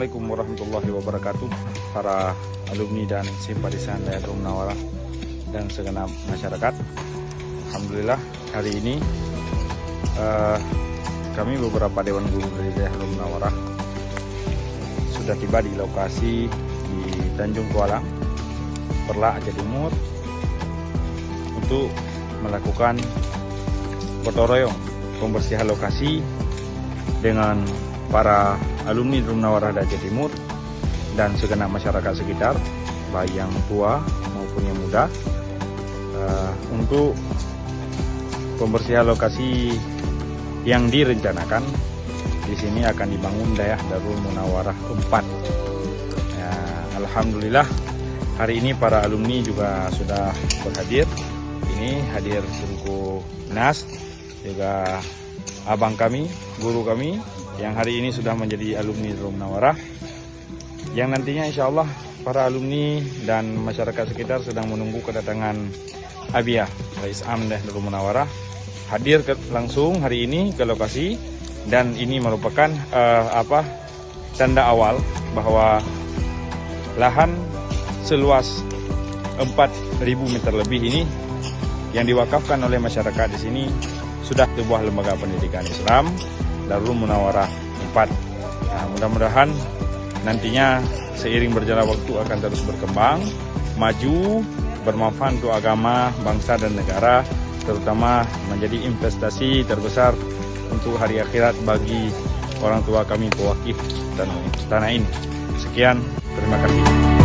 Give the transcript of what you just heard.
Assalamualaikum warahmatullahi wabarakatuh, para alumni dan simpatisan Dayatul Munawarah dan segenap masyarakat. Alhamdulillah hari ini kami beberapa Dewan Guru dari Dayatul Munawarah sudah tiba di lokasi di Tanjung Kualang, Perla, Aceh Timur untuk melakukan gotong royong pembersihan lokasi dengan para alumni Dayatul Munawarah Aceh Timur dan segenap masyarakat sekitar, baik yang tua maupun yang muda, untuk pembersihan lokasi yang direncanakan. Di sini akan dibangun Dayatul Munawarah 4. Ya, alhamdulillah hari ini para alumni juga sudah berhadir. Ini hadir Sungku Nas, juga abang kami, guru kami yang hari ini sudah menjadi alumni Dayatul Munawarah, yang nantinya insya Allah para alumni dan masyarakat sekitar sedang menunggu kedatangan Abiyah Rais Am Dayatul Munawarah hadir langsung hari ini ke lokasi. Dan ini merupakan tanda awal bahwa lahan seluas 4.000 meter lebih ini yang diwakafkan oleh masyarakat di sini sudah sebuah lembaga pendidikan Islam Dayatul Munawarah 4. Nah, mudah-mudahan nantinya seiring berjalan waktu akan terus berkembang, maju, bermanfaat untuk agama, bangsa dan negara, terutama menjadi investasi terbesar untuk hari akhirat bagi orang tua kami pewakif dan tanah ini. Sekian, terima kasih.